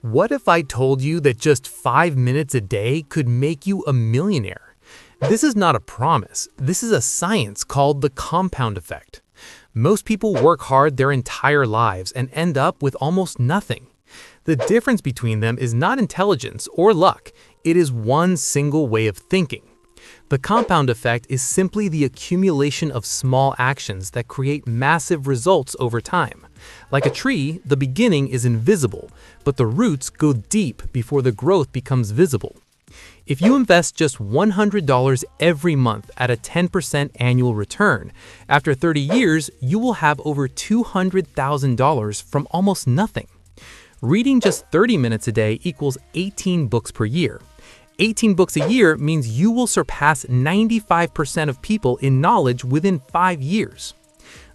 What if I told you that just 5 minutes a day could make you a millionaire? This is not a promise. This is a science called the compound effect. Most people work hard their entire lives and end up with almost nothing. The difference between them is not intelligence or luck. It is one single way of thinking. The compound effect is simply the accumulation of small actions that create massive results over time. Like a tree, the beginning is invisible, but the roots go deep before the growth becomes visible. If you invest just $100 every month at a 10% annual return, after 30 years, you will have over $200,000 from almost nothing. Reading just 30 minutes a day equals 18 books per year. 18 books a year means you will surpass 95% of people in knowledge within 5 years.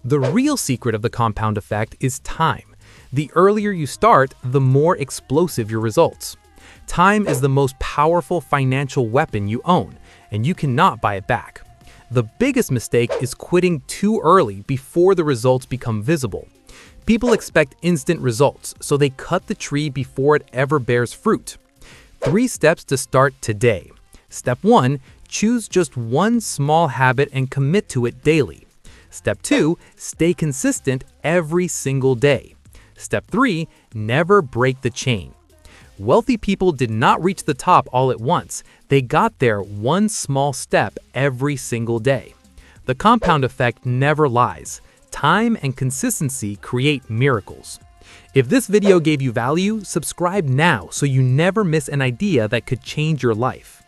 The real secret of the compound effect is time. The earlier you start, the more explosive your results. Time is the most powerful financial weapon you own, and you cannot buy it back. The biggest mistake is quitting too early before the results become visible. People expect instant results, so they cut the tree before it ever bears fruit. 3 steps to start today. Step 1, choose just one small habit and commit to it daily. Step 2, stay consistent every single day. Step 3, never break the chain. Wealthy people did not reach the top all at once. They got there one small step every single day. The compound effect never lies. Time and consistency create miracles. If this video gave you value, subscribe now so you never miss an idea that could change your life.